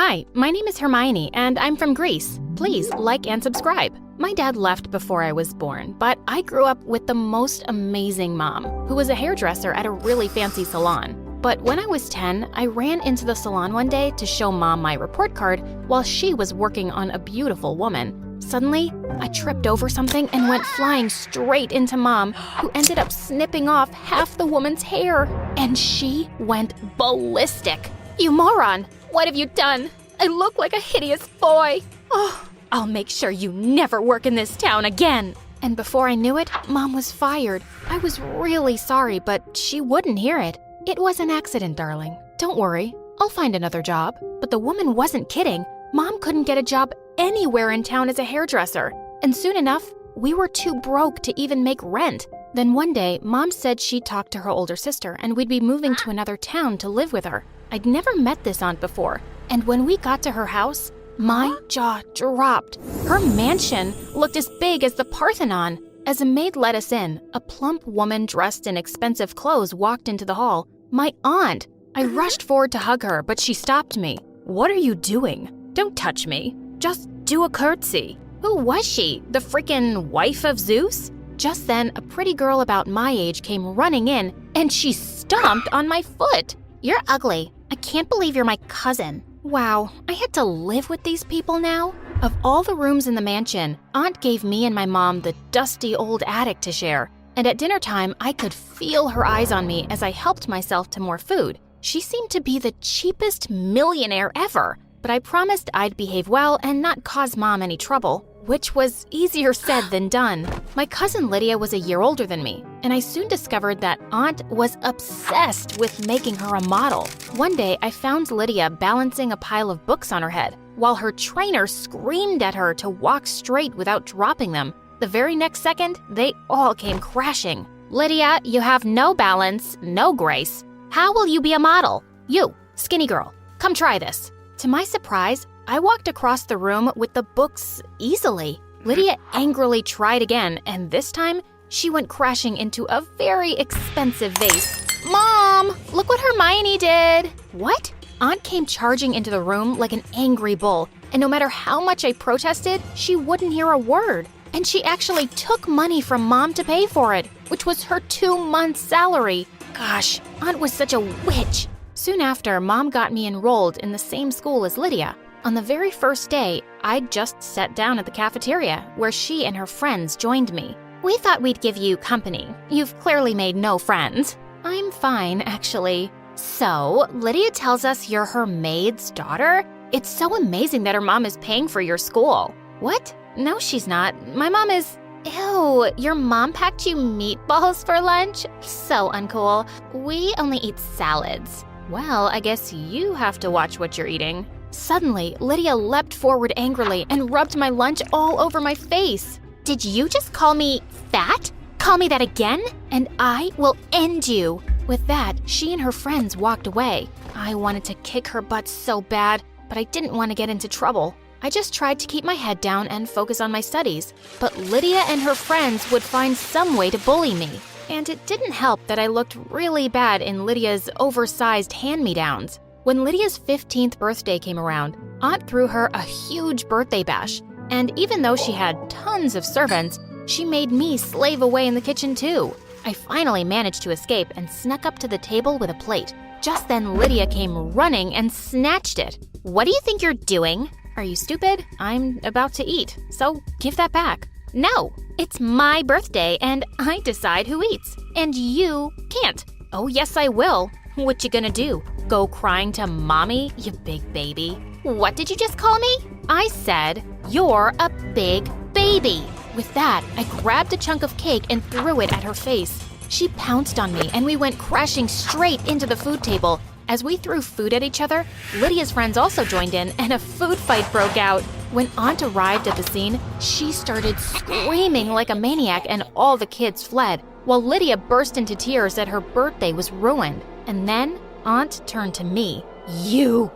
Hi, my name is Hermione, and I'm from Greece. Please like and subscribe. My dad left before I was born, but I grew up with the most amazing mom, who was a hairdresser at a really fancy salon. But when I was 10, I ran into the salon one day to show Mom my report card while she was working on a beautiful woman. Suddenly, I tripped over something and went flying straight into Mom, who ended up snipping off half the woman's hair. And she went ballistic. "You moron! What have you done? I look like a hideous boy. Oh, I'll make sure you never work in this town again." And before I knew it, Mom was fired. I was really sorry, but she wouldn't hear it. "It was an accident, darling. Don't worry. I'll find another job." But the woman wasn't kidding. Mom couldn't get a job anywhere in town as a hairdresser. And soon enough, we were too broke to even make rent. Then one day, Mom said she'd talk to her older sister and we'd be moving to another town to live with her. I'd never met this aunt before, and when we got to her house, my jaw dropped. Her mansion looked as big as the Parthenon. As a maid let us in, a plump woman dressed in expensive clothes walked into the hall. My aunt! I rushed forward to hug her, but she stopped me. "What are you doing? Don't touch me. Just do a curtsy." Who was she? The freaking wife of Zeus? Just then, a pretty girl about my age came running in, and she stomped on my foot. "You're ugly. I can't believe you're my cousin." Wow, I had to live with these people now? Of all the rooms in the mansion, Aunt gave me and my mom the dusty old attic to share. And at dinner time, I could feel her eyes on me as I helped myself to more food. She seemed to be the cheapest millionaire ever, but I promised I'd behave well and not cause Mom any trouble, which was easier said than done. My cousin Lydia was a year older than me, and I soon discovered that Aunt was obsessed with making her a model. One day, I found Lydia balancing a pile of books on her head, while her trainer screamed at her to walk straight without dropping them. The very next second, they all came crashing. "Lydia, you have no balance, no grace. How will you be a model? You, skinny girl, come try this." To my surprise, I walked across the room with the books easily. Lydia angrily tried again, and this time, she went crashing into a very expensive vase. "Mom, look what Hermione did!" "What?" Aunt came charging into the room like an angry bull, and no matter how much I protested, she wouldn't hear a word. And she actually took money from Mom to pay for it, which was her 2 months' salary. Gosh, Aunt was such a witch. Soon after, Mom got me enrolled in the same school as Lydia. On the very first day, I'd just sat down at the cafeteria, where she and her friends joined me. "We thought we'd give you company. You've clearly made no friends." "I'm fine, actually." "So, Lydia tells us you're her maid's daughter? It's so amazing that her mom is paying for your school." "What? No, she's not. My mom is..." "Ew, your mom packed you meatballs for lunch? So uncool. We only eat salads." "Well, I guess you have to watch what you're eating." Suddenly, Lydia leapt forward angrily and rubbed my lunch all over my face. "Did you just call me fat? Call me that again, and I will end you." With that, she and her friends walked away. I wanted to kick her butt so bad, but I didn't want to get into trouble. I just tried to keep my head down and focus on my studies. But Lydia and her friends would find some way to bully me. And it didn't help that I looked really bad in Lydia's oversized hand-me-downs. When Lydia's 15th birthday came around, Aunt threw her a huge birthday bash. And even though she had tons of servants, she made me slave away in the kitchen too. I finally managed to escape and snuck up to the table with a plate. Just then, Lydia came running and snatched it. "What do you think you're doing?" "Are you stupid? I'm about to eat, so give that back." "No, it's my birthday and I decide who eats, and you can't." "Oh, yes, I will." "What you gonna do? Go crying to Mommy, you big baby?" "What did you just call me?" "I said, you're a big baby." With that, I grabbed a chunk of cake and threw it at her face. She pounced on me and we went crashing straight into the food table. As we threw food at each other, Lydia's friends also joined in and a food fight broke out. When Aunt arrived at the scene, she started screaming like a maniac and all the kids fled, while Lydia burst into tears that her birthday was ruined. And then Aunt turned to me. You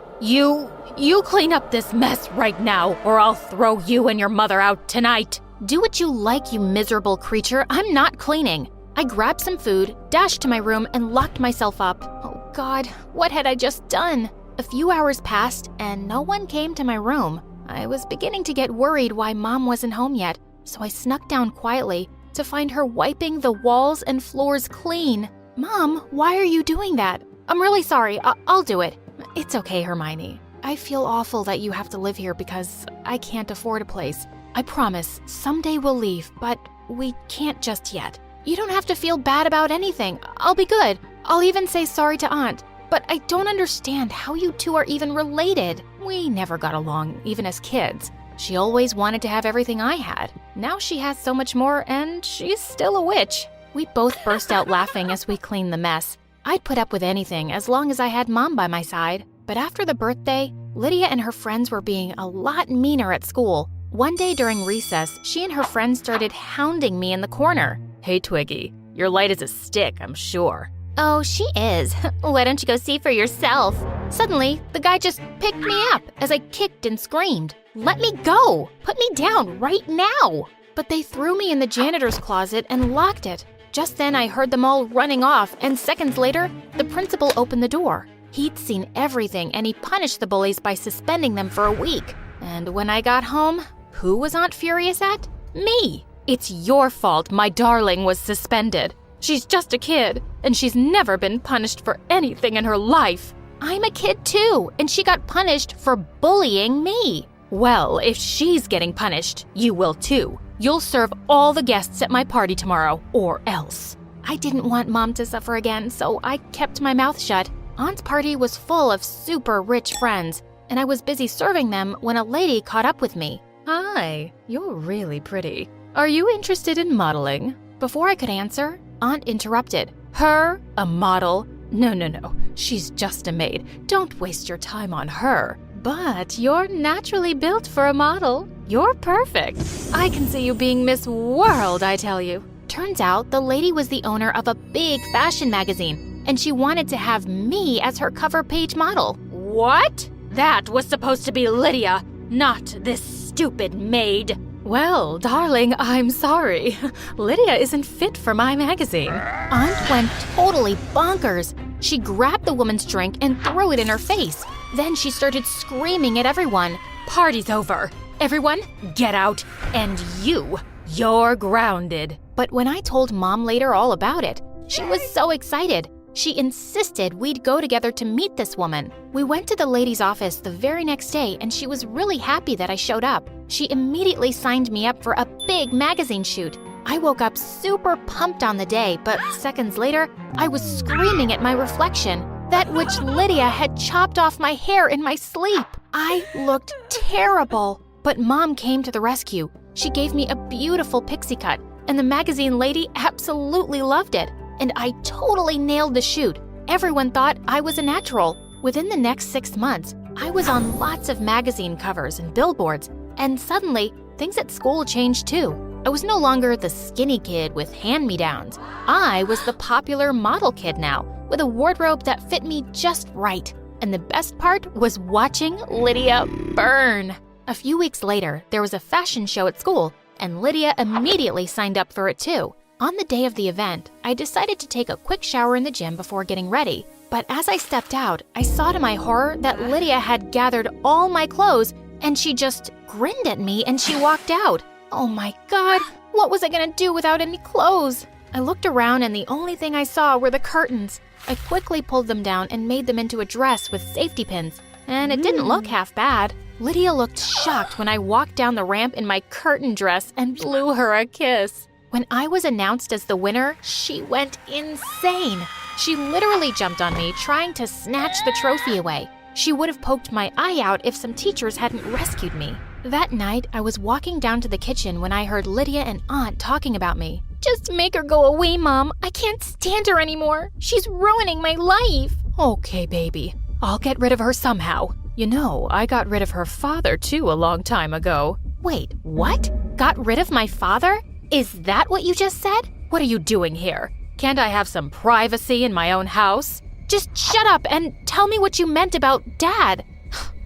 clean up this mess right now, or I'll throw you and your mother out tonight." "Do what you like, you miserable creature. I'm not cleaning." I grabbed some food, dashed to my room, and locked myself up. Oh God, what had I just done? A few hours passed and no one came to my room. I was beginning to get worried why Mom wasn't home yet, so I snuck down quietly to find her wiping the walls and floors clean. Mom, why are you doing that? I'm really sorry. I'll do it. It's okay, Hermione. I feel awful that you have to live here because I can't afford a place. I promise, someday we'll leave, but we can't just yet. You don't have to feel bad about anything. I'll be good. I'll even say sorry to Aunt. But I don't understand how you two are even related. We never got along, even as kids. She always wanted to have everything I had. Now she has so much more, and she's still a witch. We both burst out laughing as we cleaned the mess. I'd put up with anything as long as I had Mom by my side. But after the birthday, Lydia and her friends were being a lot meaner at school. One day during recess, she and her friends started hounding me in the corner. Hey, Twiggy, you're light as a stick, I'm sure. Oh, she is. Why don't you go see for yourself? Suddenly, the guy just picked me up as I kicked and screamed. Let me go! Put me down right now! But they threw me in the janitor's closet and locked it. Just then, I heard them all running off, and seconds later, the principal opened the door. He'd seen everything, and he punished the bullies by suspending them for a week. And when I got home, who was Aunt furious at? Me! It's your fault my darling was suspended. She's just a kid, and she's never been punished for anything in her life. I'm a kid too, and she got punished for bullying me. Well, if she's getting punished, you will too. You'll serve all the guests at my party tomorrow, or else. I didn't want Mom to suffer again, so I kept my mouth shut. Aunt's party was full of super rich friends, and I was busy serving them when a lady caught up with me. Hi, you're really pretty. Are you interested in modeling? Before I could answer, Aunt interrupted. Her? A model? No. She's just a maid. Don't waste your time on her. But you're naturally built for a model. You're perfect. I can see you being Miss World, I tell you. Turns out the lady was the owner of a big fashion magazine, and she wanted to have me as her cover page model. What? That was supposed to be Lydia, not this stupid maid. Well, darling, I'm sorry. Lydia isn't fit for my magazine. Aunt went totally bonkers. She grabbed the woman's drink and threw it in her face. Then she started screaming at everyone. Party's over. Everyone, get out. And you're grounded. But when I told Mom later all about it, she was so excited. She insisted we'd go together to meet this woman. We went to the lady's office the very next day, and she was really happy that I showed up. She immediately signed me up for a big magazine shoot. I woke up super pumped on the day, but seconds later, I was screaming at my reflection. That witch Lydia had chopped off my hair in my sleep. I looked terrible. But Mom came to the rescue. She gave me a beautiful pixie cut, and the magazine lady absolutely loved it. And I totally nailed the shoot. Everyone thought I was a natural. Within the next 6 months, I was on lots of magazine covers and billboards, and suddenly, things at school changed too. I was no longer the skinny kid with hand-me-downs. I was the popular model kid now, with a wardrobe that fit me just right. And the best part was watching Lydia burn. A few weeks later, there was a fashion show at school, and Lydia immediately signed up for it too. On the day of the event, I decided to take a quick shower in the gym before getting ready. But as I stepped out, I saw to my horror that Lydia had gathered all my clothes, and she just grinned at me and she walked out. Oh my God, what was I gonna do without any clothes? I looked around and the only thing I saw were the curtains. I quickly pulled them down and made them into a dress with safety pins, and it didn't look half bad. Lydia looked shocked when I walked down the ramp in my curtain dress and blew her a kiss. When I was announced as the winner, she went insane. She literally jumped on me, trying to snatch the trophy away. She would have poked my eye out if some teachers hadn't rescued me. That night, I was walking down to the kitchen when I heard Lydia and Aunt talking about me. Just make her go away, Mom. I can't stand her anymore. She's ruining my life. Okay, baby. I'll get rid of her somehow. You know, I got rid of her father too a long time ago. Wait, what? Got rid of my father? Is that what you just said? What are you doing here? Can't I have some privacy in my own house? Just shut up and tell me what you meant about Dad.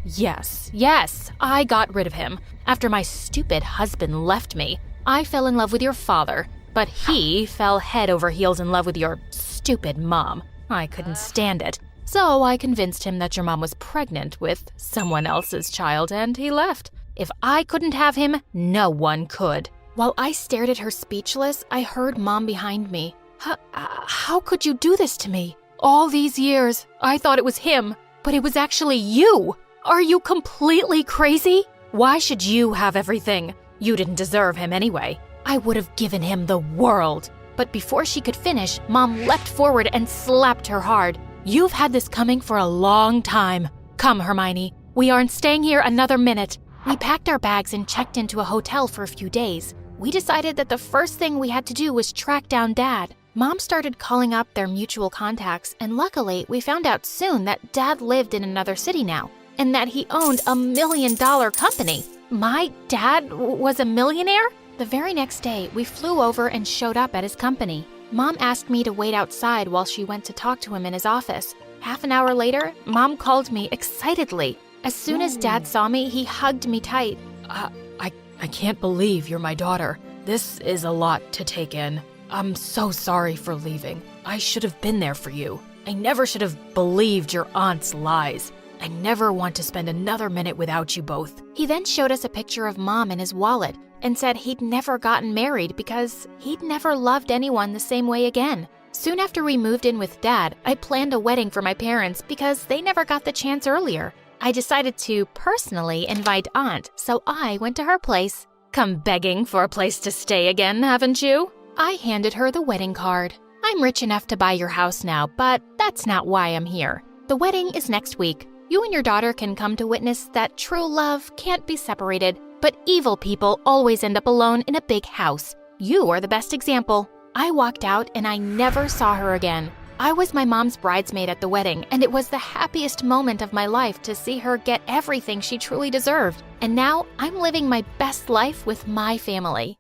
Yes, I got rid of him. After my stupid husband left me, I fell in love with your father, but he fell head over heels in love with your stupid mom. I couldn't stand it. So I convinced him that your mom was pregnant with someone else's child and he left. If I couldn't have him, no one could. While I stared at her speechless, I heard Mom behind me. How could you do this to me? All these years, I thought it was him, but it was actually you. Are you completely crazy? Why should you have everything? You didn't deserve him anyway. I would have given him the world. But before she could finish, Mom leapt forward and slapped her hard. You've had this coming for a long time. Come, Hermione. We aren't staying here another minute. We packed our bags and checked into a hotel for a few days. We decided that the first thing we had to do was track down Dad. Mom started calling up their mutual contacts, and luckily, we found out soon that Dad lived in another city now, and that he owned a $1 million company. My dad was a millionaire? The very next day, we flew over and showed up at his company. Mom asked me to wait outside while she went to talk to him in his office. Half an hour later, Mom called me excitedly. As soon as Dad saw me, he hugged me tight. I can't believe you're my daughter. This is a lot to take in. I'm so sorry for leaving. I should have been there for you. I never should have believed your aunt's lies. I never want to spend another minute without you both. He then showed us a picture of Mom in his wallet and said he'd never gotten married because he'd never loved anyone the same way again. Soon after we moved in with Dad, I planned a wedding for my parents because they never got the chance earlier. I decided to personally invite Aunt, so I went to her place. Come begging for a place to stay again, haven't you? I handed her the wedding card. I'm rich enough to buy your house now, but that's not why I'm here. The wedding is next week. You and your daughter can come to witness that true love can't be separated, but evil people always end up alone in a big house. You are the best example. I walked out and I never saw her again. I was my mom's bridesmaid at the wedding, and it was the happiest moment of my life to see her get everything she truly deserved. And now I'm living my best life with my family.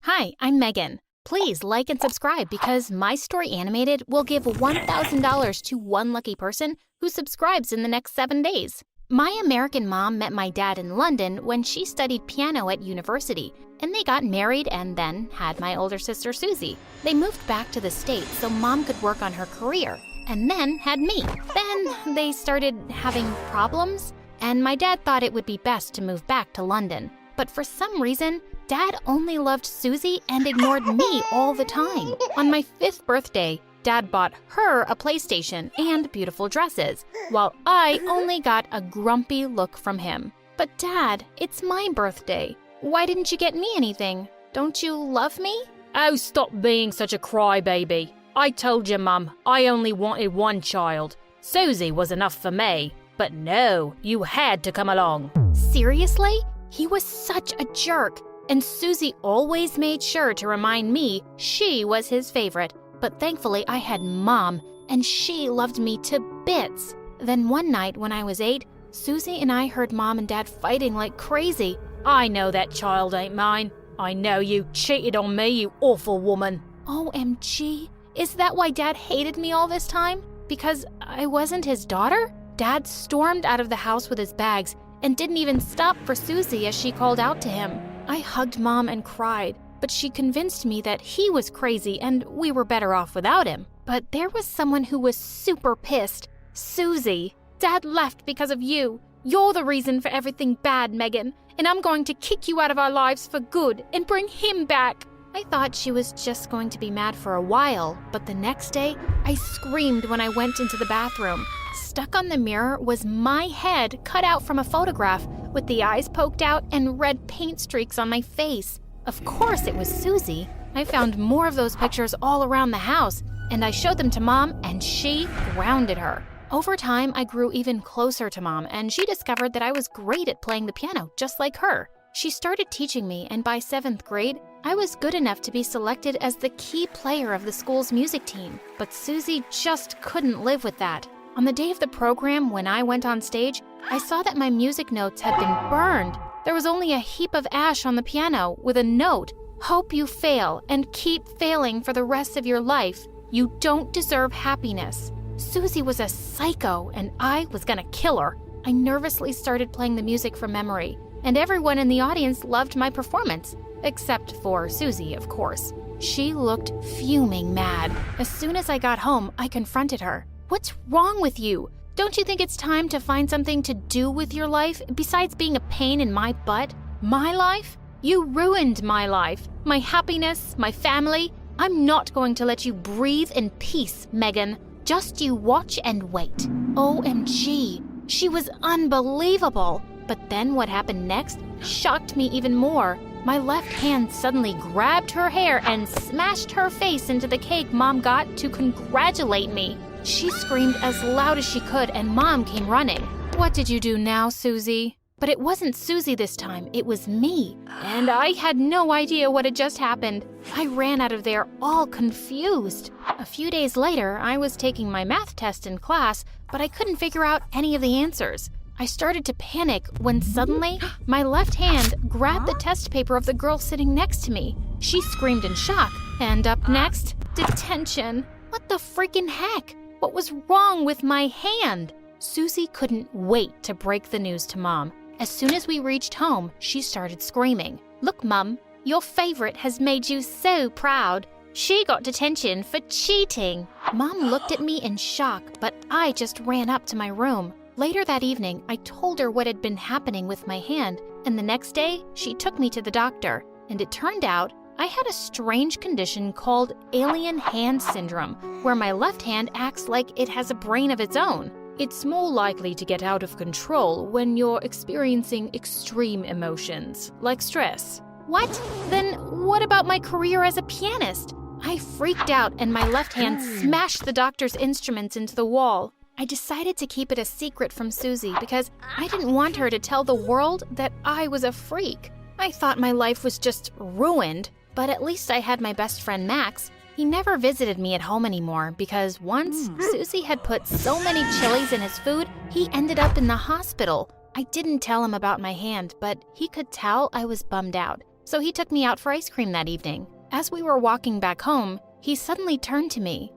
Hi, I'm Megan. Please like and subscribe because My Story Animated will give $1,000 to one lucky person who subscribes in the next 7 days. My American mom met my dad in London when she studied piano at university, and they got married and then had my older sister Susie. They moved back to the States so Mom could work on her career, and then had me. Then they started having problems, and my dad thought it would be best to move back to London. But for some reason, Dad only loved Susie and ignored me all the time. On my 5th birthday, Dad bought her a PlayStation and beautiful dresses, while I only got a grumpy look from him. But Dad, it's my birthday. Why didn't you get me anything? Don't you love me? Oh, stop being such a crybaby. I told you, Mum, I only wanted one child. Susie was enough for me. But no, you had to come along. Seriously? He was such a jerk. And Susie always made sure to remind me she was his favorite. But thankfully, I had Mom, and she loved me to bits. Then one night when I was 8, Susie and I heard Mom and Dad fighting like crazy. I know that child ain't mine. I know you cheated on me, you awful woman. OMG. Is that why Dad hated me all this time? Because I wasn't his daughter? Dad stormed out of the house with his bags and didn't even stop for Susie as she called out to him. I hugged Mom and cried, but she convinced me that he was crazy and we were better off without him. But there was someone who was super pissed. Susie. Dad left because of you. You're the reason for everything bad, Megan, and I'm going to kick you out of our lives for good and bring him back. I thought she was just going to be mad for a while, but the next day, I screamed when I went into the bathroom. Stuck on the mirror was my head cut out from a photograph with the eyes poked out and red paint streaks on my face. Of course it was Susie. I found more of those pictures all around the house, and I showed them to Mom, and she grounded her. Over time, I grew even closer to Mom, and she discovered that I was great at playing the piano, just like her. She started teaching me, and by 7th grade, I was good enough to be selected as the key player of the school's music team. But Susie just couldn't live with that. On the day of the program, when I went on stage, I saw that my music notes had been burned. There was only a heap of ash on the piano with a note, "Hope you fail and keep failing for the rest of your life. You don't deserve happiness." Susie was a psycho, and I was gonna kill her. I nervously started playing the music from memory, and everyone in the audience loved my performance, except for Susie, of course. She looked fuming mad. As soon as I got home, I confronted her. What's wrong with you? Don't you think it's time to find something to do with your life besides being a pain in my butt? My life? You ruined my life, my happiness, my family. I'm not going to let you breathe in peace, Megan. Just you watch and wait. OMG, she was unbelievable. But then what happened next shocked me even more. My left hand suddenly grabbed her hair and smashed her face into the cake Mom got to congratulate me. She screamed as loud as she could and Mom came running. What did you do now, Susie? But it wasn't Susie this time, it was me. And I had no idea what had just happened. I ran out of there all confused. A few days later, I was taking my math test in class, but I couldn't figure out any of the answers. I started to panic when suddenly my left hand grabbed the test paper of the girl sitting next to me. She screamed in shock. And up next, detention. What the freaking heck? What was wrong with my hand? Susie couldn't wait to break the news to Mom. As soon as we reached home, she started screaming. Look, Mum, your favorite has made you so proud. She got detention for cheating. Mom looked at me in shock, but I just ran up to my room. Later that evening, I told her what had been happening with my hand, and the next day, she took me to the doctor. And it turned out I had a strange condition called alien hand syndrome, where my left hand acts like it has a brain of its own. It's more likely to get out of control when you're experiencing extreme emotions, like stress. What? Then what about my career as a pianist? I freaked out and my left hand smashed the doctor's instruments into the wall. I decided to keep it a secret from Susie because I didn't want her to tell the world that I was a freak. I thought my life was just ruined, but at least I had my best friend Max. He never visited me at home anymore because once Susie had put so many chilies in his food, he ended up in the hospital. I didn't tell him about my hand, but he could tell I was bummed out. So he took me out for ice cream that evening. As we were walking back home, he suddenly turned to me.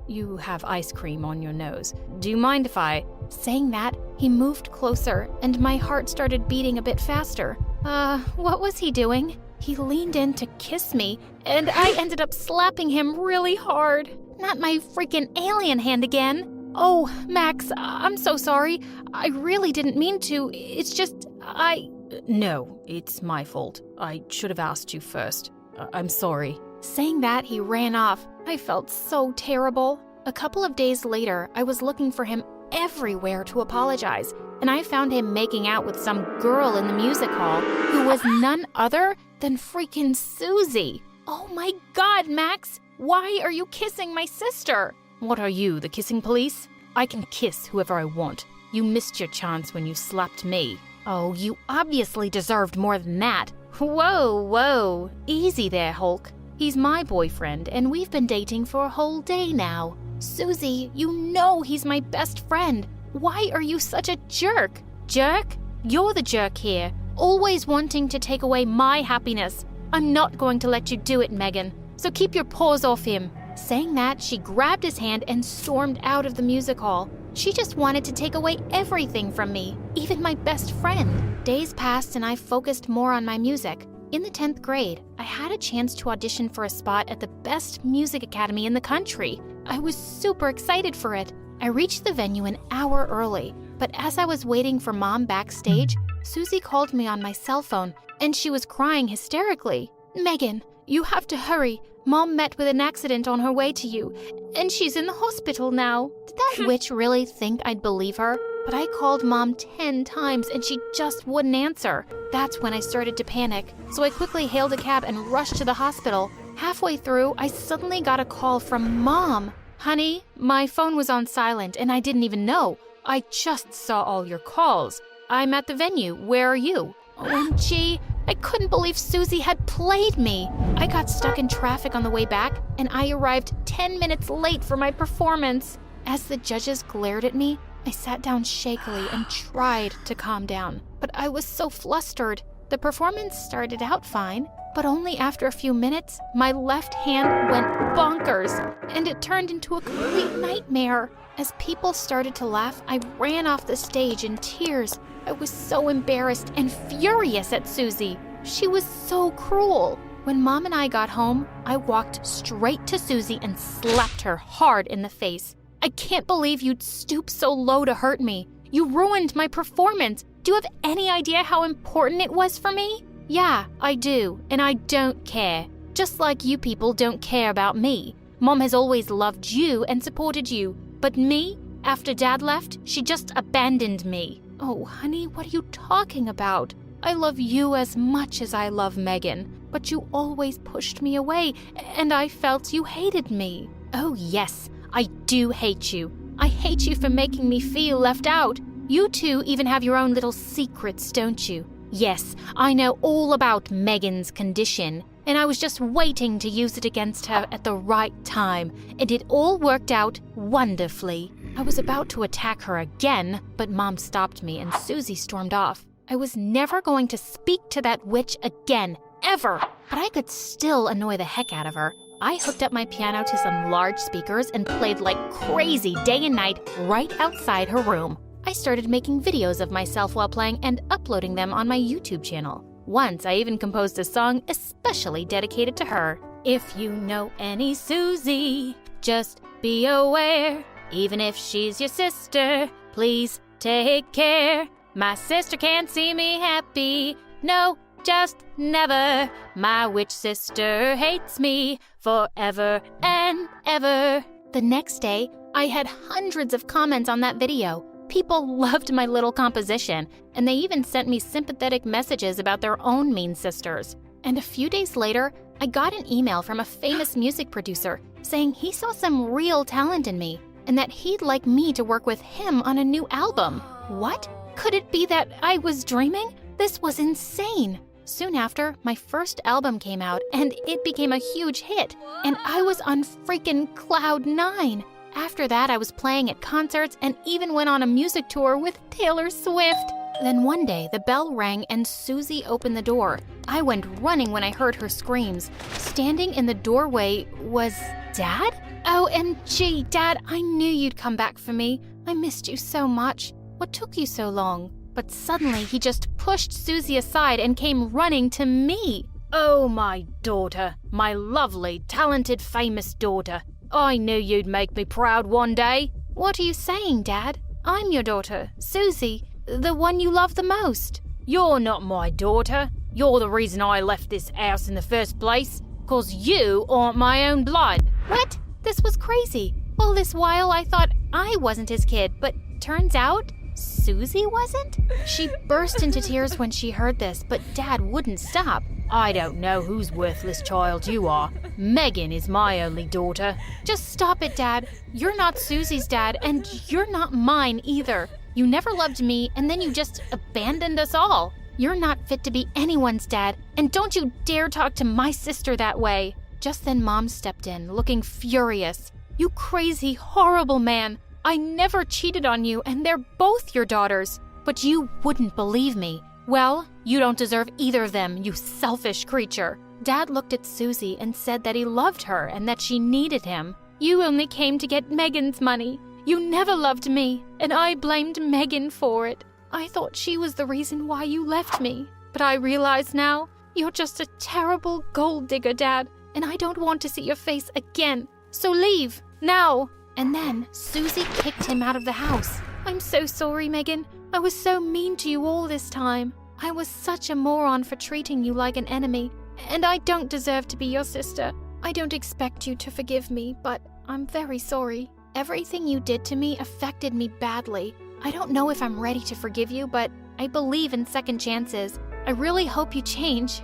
You have ice cream on your nose. Do you mind if I... Saying that, he moved closer and my heart started beating a bit faster. What was he doing? He leaned in to kiss me, and I ended up slapping him really hard. Not my freaking alien hand again. Oh, Max, I'm so sorry. I really didn't mean to. It's just, No, it's my fault. I should have asked you first. I'm sorry. Saying that, he ran off. I felt so terrible. A couple of days later, I was looking for him everywhere to apologize, and I found him making out with some girl in the music hall who was none other than freaking Susie. Oh my God, Max! Why are you kissing my sister? What are you, the kissing police? I can kiss whoever I want. You missed your chance when you slapped me. Oh, you obviously deserved more than that. Whoa. Easy there, Hulk. He's my boyfriend, and we've been dating for a whole day now. Susie, you know he's my best friend. Why are you such a jerk? Jerk? You're the jerk here, always wanting to take away my happiness. I'm not going to let you do it, Megan, so keep your paws off him. Saying that, she grabbed his hand and stormed out of the music hall. She just wanted to take away everything from me, even my best friend. Days passed and I focused more on my music. In the 10th grade, I had a chance to audition for a spot at the best music academy in the country. I was super excited for it. I reached the venue an hour early, but as I was waiting for Mom backstage, Susie called me on my cell phone, and she was crying hysterically. Megan, you have to hurry. Mom met with an accident on her way to you, and she's in the hospital now. Did that witch really think I'd believe her? But I called Mom 10 times, and she just wouldn't answer. That's when I started to panic, so I quickly hailed a cab and rushed to the hospital. Halfway through, I suddenly got a call from Mom. Honey, my phone was on silent, and I didn't even know. I just saw all your calls. I'm at the venue. Where are you? OMG, I couldn't believe Susie had played me. I got stuck in traffic on the way back, and I arrived 10 minutes late for my performance. As the judges glared at me, I sat down shakily and tried to calm down, but I was so flustered. The performance started out fine, but only after a few minutes, my left hand went bonkers, and it turned into a complete nightmare. As people started to laugh, I ran off the stage in tears. I was so embarrassed and furious at Susie. She was so cruel. When Mom and I got home, I walked straight to Susie and slapped her hard in the face. I can't believe you'd stoop so low to hurt me. You ruined my performance. Do you have any idea how important it was for me? Yeah, I do, and I don't care. Just like you people don't care about me. Mom has always loved you and supported you. But me, after Dad left, she just abandoned me. Oh, honey, what are you talking about? I love you as much as I love Megan, but you always pushed me away, and I felt you hated me. Oh, yes, I do hate you. I hate you for making me feel left out. You two even have your own little secrets, don't you? Yes, I know all about Megan's condition, and I was just waiting to use it against her at the right time, and it all worked out wonderfully. I was about to attack her again, but Mom stopped me and Susie stormed off. I was never going to speak to that witch again, ever, but I could still annoy the heck out of her. I hooked up my piano to some large speakers and played like crazy day and night right outside her room. I started making videos of myself while playing and uploading them on my YouTube channel. Once, I even composed a song especially dedicated to her. If you know any Susie, just be aware. Even if she's your sister, please take care. My sister can't see me happy. No, just never. My witch sister hates me forever and ever. The next day, I had hundreds of comments on that video. People loved my little composition, and they even sent me sympathetic messages about their own mean sisters. And a few days later, I got an email from a famous music producer saying he saw some real talent in me and that he'd like me to work with him on a new album. What? Could it be that I was dreaming? This was insane. Soon after, my first album came out and it became a huge hit, and I was on freaking cloud 9. After that, I was playing at concerts and even went on a music tour with Taylor Swift. Then one day, the bell rang and Susie opened the door. I went running when I heard her screams. Standing in the doorway was Dad? OMG, Dad, I knew you'd come back for me. I missed you so much. What took you so long? But suddenly, he just pushed Susie aside and came running to me. Oh, my daughter, my lovely, talented, famous daughter. I knew you'd make me proud one day. What are you saying, Dad? I'm your daughter, Susie, the one you love the most. You're not my daughter. You're the reason I left this house in the first place, 'cause you aren't my own blood. What? This was crazy. All this while I thought I wasn't his kid, but turns out Susie wasn't? She burst into tears when she heard this, but Dad wouldn't stop. I don't know whose worthless child you are. Megan is my only daughter. Just stop it, Dad. You're not Susie's dad, and you're not mine either. You never loved me, and then you just abandoned us all. You're not fit to be anyone's dad, and don't you dare talk to my sister that way. Just then Mom stepped in, looking furious. You crazy, horrible man. I never cheated on you, and they're both your daughters. But you wouldn't believe me. Well, you don't deserve either of them, you selfish creature. Dad looked at Susie and said that he loved her and that she needed him. You only came to get Megan's money. You never loved me, and I blamed Megan for it. I thought she was the reason why you left me. But I realize now, you're just a terrible gold digger, Dad, and I don't want to see your face again. So leave, now. And then Susie kicked him out of the house. I'm so sorry, Megan. I was so mean to you all this time. I was such a moron for treating you like an enemy, and I don't deserve to be your sister. I don't expect you to forgive me, but I'm very sorry. Everything you did to me affected me badly. I don't know if I'm ready to forgive you, but I believe in second chances. I really hope you change.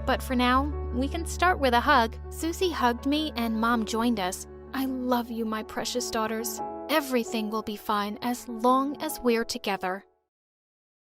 But for now, we can start with a hug. Susie hugged me and Mom joined us. I love you, my precious daughters. Everything will be fine as long as we're together.